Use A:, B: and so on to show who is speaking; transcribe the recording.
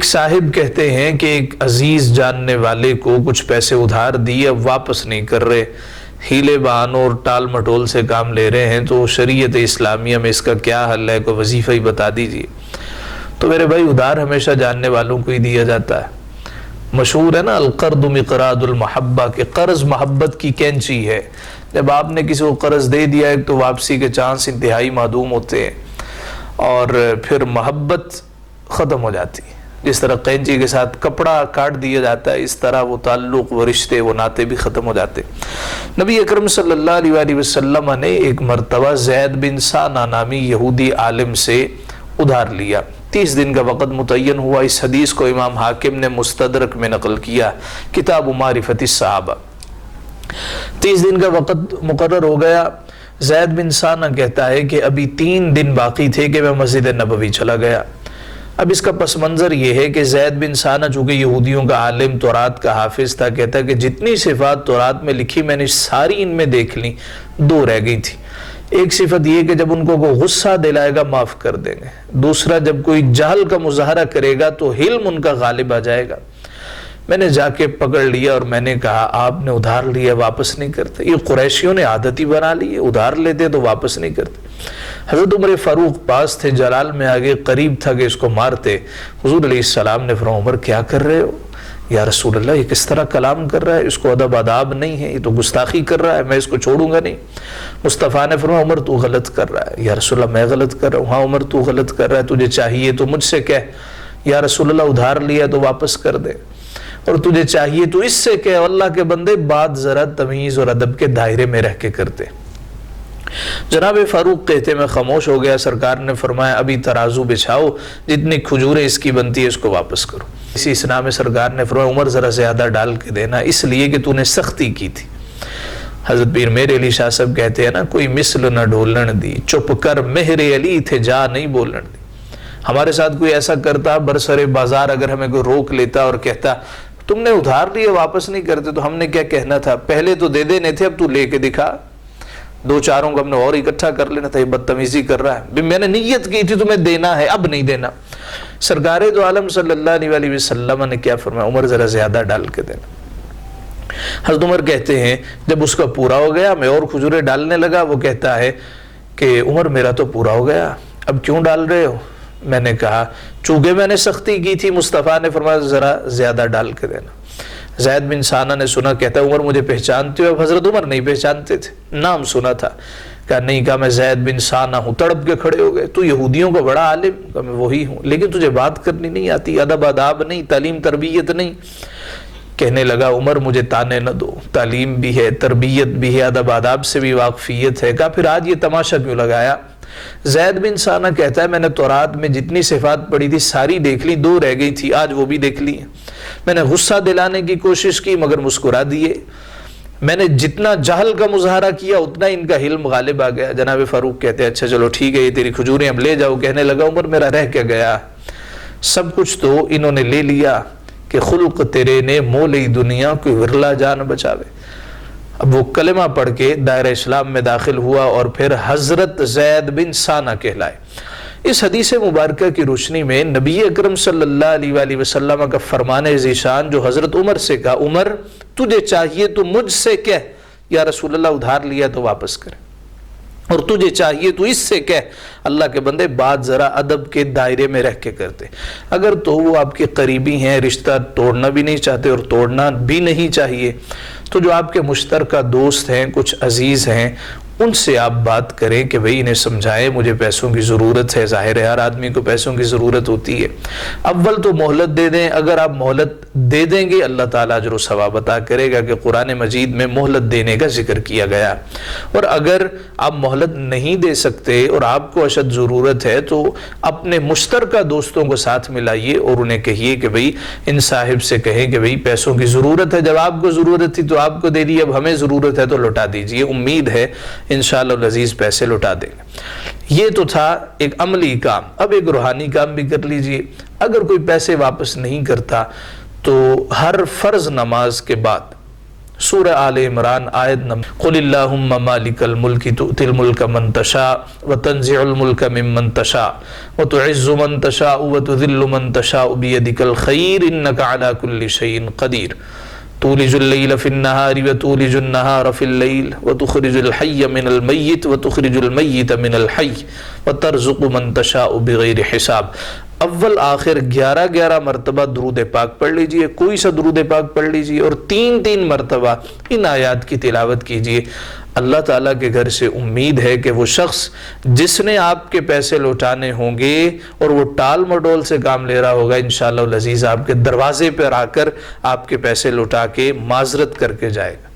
A: ایک صاحب کہتے ہیں کہ ایک عزیز جاننے والے کو کچھ پیسے ادھار دیے، اب واپس نہیں کر رہے، ہیلے بہانوں اور ٹال مٹول سے کام لے رہے ہیں، تو شریعت اسلامیہ میں اس کا کیا حل ہے؟ کوئی وظیفہ ہی بتا دیجیے۔ تو میرے بھائی ادھار ہمیشہ جاننے والوں کو ہی دیا جاتا ہے۔ مشہور ہے نا القرض مقراض المحبہ، کہ قرض محبت کی کینچی ہے۔ جب آپ نے کسی کو قرض دے دیا ہے تو واپسی کے چانس انتہائی معدوم ہوتے ہیں اور پھر محبت ختم ہو جاتی ہے۔ جس طرح قینچی کے ساتھ کپڑا کاٹ دیا جاتا ہے، اس طرح وہ تعلق، وہ رشتے، وہ ناطے بھی ختم ہو جاتے۔ نبی اکرم صلی اللہ علیہ وآلہ وسلم نے ایک مرتبہ زید بن سانہ نامی یہودی عالم سے ادھار لیا۔ 30 دن کا وقت متعین ہوا۔ اس حدیث کو امام حاکم نے مستدرک میں نقل کیا، کتاب معرفت الصحابہ۔ 30 دن کا وقت مقرر ہو گیا۔ زید بن سانہ کہتا ہے کہ ابھی 3 دن باقی تھے کہ میں مسجد نبوی چلا گیا۔ اب اس کا پس منظر یہ ہے کہ زید بن سانہ چونکہ یہودیوں کا عالم، تورات کا حافظ تھا، کہتا ہے کہ جتنی صفات تورات میں لکھی میں نے ساری ان میں دیکھ لی، 2 رہ گئی تھی۔ ایک صفت یہ کہ جب ان کو کوئی غصہ دلائے گا معاف کر دیں گے، دوسرا جب کوئی جہل کا مظاہرہ کرے گا تو حلم ان کا غالب آ جائے گا۔ میں نے جا کے پکڑ لیا اور میں نے کہا آپ نے ادھار لیا واپس نہیں کرتے۔ یہ قریشیوں نے عادت ہی بنا لی ہے، ادھار لیتے تو واپس نہیں کرتے۔ حضرت عمر فاروق پاس تھے، جلال میں آگے قریب تھا کہ اس کو مارتے۔ حضور علیہ السلام نے فرمایا عمر کیا کر رہے ہو؟ یا رسول اللہ یہ کس طرح کلام کر رہا ہے، اس کو ادب آداب نہیں ہے، یہ تو گستاخی کر رہا ہے، میں اس کو چھوڑوں گا نہیں۔ مصطفیٰ نے فرمایا عمر تو غلط کر رہا ہے۔ یا رسول اللہ میں غلط کر رہا ہوں۔ ہاں عمر تو غلط کر رہا ہے، تجھے چاہیے تو مجھ سے کہہ، یا رسول اللہ ادھار لیا تو واپس کر دے، اور تجھے چاہیے تو اس سے کہ اللہ کے بندے بات ذرا تمیز اور ادب کے دائرے میں رہ کے کرتے۔ جناب فاروق کہتے میں خاموش ہو گیا۔ سرکار نے فرمایا ابھی ترازو بچھاؤ، جتنی کھجوریں اس کی بنتی ہے اس کو واپس کرو۔ اسی اسنا میں سرکار نے فرمایا عمر ذرا زیادہ ڈال کے دینا، اس لیے کہ تو نے سختی کی تھی۔ حضرت پیر میرے علی شاہ صاحب کہتے ہیں نا کوئی مثل نہ ڈھولن دی، چپ کر مہر علی تھے جا نہیں بولن دی۔ ہمارے ساتھ کوئی ایسا کرتا برسر بازار، اگر ہمیں کوئی روک لیتا اور کہتا تم نے ادھار لیے واپس نہیں کرتے، تو ہم نے کیا کہنا تھا؟ پہلے تو دے دینے تھے، اب تو لے کے دکھا۔ 2-4 کو ہم نے اور اکٹھا کر لینا تھا، یہ بدتمیزی کر رہا ہے، میں نے نیت کی تھی تمہیں دینا ہے، اب نہیں دینا۔ سرکار دو عالم صلی اللہ علیہ وآلہ وسلم نے کیا فرمایا عمر ذرا زیادہ ڈال کے دینا۔ حضرت عمر کہتے ہیں جب اس کا پورا ہو گیا میں اور کھجوریں ڈالنے لگا، وہ کہتا ہے کہ عمر میرا تو پورا ہو گیا، اب کیوں ڈال رہے ہو؟ میں نے کہا چونکہ میں نے سختی کی تھی، مصطفیٰ نے فرمایا ذرا زیادہ ڈال کے دینا۔ زید بن سانہ نے سنا، کہتا ہے عمر مجھے پہچانتے ہو؟ اب حضرت عمر نہیں پہچانتے تھے، نام سنا تھا۔ کہا نہیں، کہا میں زید بن سانہ ہوں۔ تڑپ کے کھڑے ہو گئے، تو یہودیوں کا بڑا عالم؟ کہا میں وہی ہوں، لیکن تجھے بات کرنی نہیں آتی، ادب آداب نہیں، تعلیم تربیت نہیں۔ کہنے لگا عمر مجھے تانے نہ دو، تعلیم بھی ہے، تربیت بھی ہے، ادب آداب سے بھی واقفیت ہے۔ کہا پھر آج یہ تماشا کیوں لگایا؟ زید بن سانہ کہتا ہے میں نے تورات میں جتنی صفات پڑھی تھی ساری دیکھ لی، 2 رہ گئی تھی، آج وہ بھی دیکھ لی۔ میں نے غصہ دلانے کی کوشش کی مگر مسکرا دیے، میں نے جتنا جہل کا مظاہرہ کیا اتنا ان کا حلم غالب آ گیا۔ جناب فاروق کہتے ہیں اچھا چلو ٹھیک ہے، یہ تیری کھجوریں اب لے جاؤ۔ کہنے لگا عمر میرا رہ کے گیا، سب کچھ تو انہوں نے لے لیا کہ خلق تیرے نے مولی دنیا کوئی ورلا جان بچاوے۔ اب وہ کلمہ پڑھ کے دائرہ اسلام میں داخل ہوا اور پھر حضرت زید بن سانہ کہلائے۔ اس حدیث مبارکہ کی روشنی میں نبی اکرم صلی اللہ علیہ وآلہ وسلم کا فرمان ذیشان جو حضرت عمر سے کہا عمر تجھے چاہیے تو مجھ سے کہہ، یا رسول اللہ ادھار لیا تو واپس کرے، اور تجھے چاہیے تو اس سے کہہ، اللہ کے بندے بات ذرا ادب کے دائرے میں رہ کے کرتے۔ اگر تو وہ آپ کے قریبی ہیں، رشتہ توڑنا بھی نہیں چاہتے اور توڑنا بھی نہیں چاہیے، تو جو آپ کے مشترکہ دوست ہیں، کچھ عزیز ہیں، ان سے آپ بات کریں کہ بھئی انہیں سمجھائیں مجھے پیسوں کی ضرورت ہے۔ ظاہر ہے ہر آدمی کو پیسوں کی ضرورت ہوتی ہے، اول تو مہلت دے دیں۔ اگر آپ مہلت دے دیں گے اللہ تعالیٰ اجر و ثواب عطا کرے گا کہ قرآن مجید میں مہلت دینے کا ذکر کیا گیا۔ اور اگر آپ مہلت نہیں دے سکتے اور آپ کو اشد ضرورت ہے تو اپنے مشترکہ دوستوں کو ساتھ ملائیے اور انہیں کہیے کہ بھئی ان صاحب سے کہیں کہ بھئی پیسوں کی ضرورت ہے، جب آپ کو ضرورت تھی تو آپ کو دے دی، اب ہمیں ضرورت ہے تو لوٹا دیجئے، امید ہے انشاءاللہ العزیز پیسے لوٹا دیں گے۔ یہ تو تھا ایک عملی کام، اب ایک روحانی کام بھی کر لیجئے۔ اگر کوئی پیسے واپس نہیں کرتا تو ہر فرض نماز کے بعد سورہ آل عمران آیت نمبر قل اللہم مالک الملک تؤتی الملک من تشاء وتنزع الملک ممن تشاء وتعز من تشاء وتذل من تشاء بیدک الخیر انک علی کل شیء قدیر تولج اللیل فی النہار وتولج النہار فی اللیل وتخرج الحی من المیت وتخرج المیت من الحی وترزق من تشاء بغیر حساب۔ اول آخر 11 مرتبہ درود پاک پڑھ لیجئے، کوئی سا درود پاک پڑھ لیجئے اور 3 مرتبہ ان آیات کی تلاوت کیجئے۔ اللہ تعالیٰ کے گھر سے امید ہے کہ وہ شخص جس نے آپ کے پیسے لوٹانے ہوں گے اور وہ ٹال مڈول سے کام لے رہا ہوگا، انشاءاللہ العزیز آپ کے دروازے پر آ کر آپ کے پیسے لوٹا کے معذرت کر کے جائے گا۔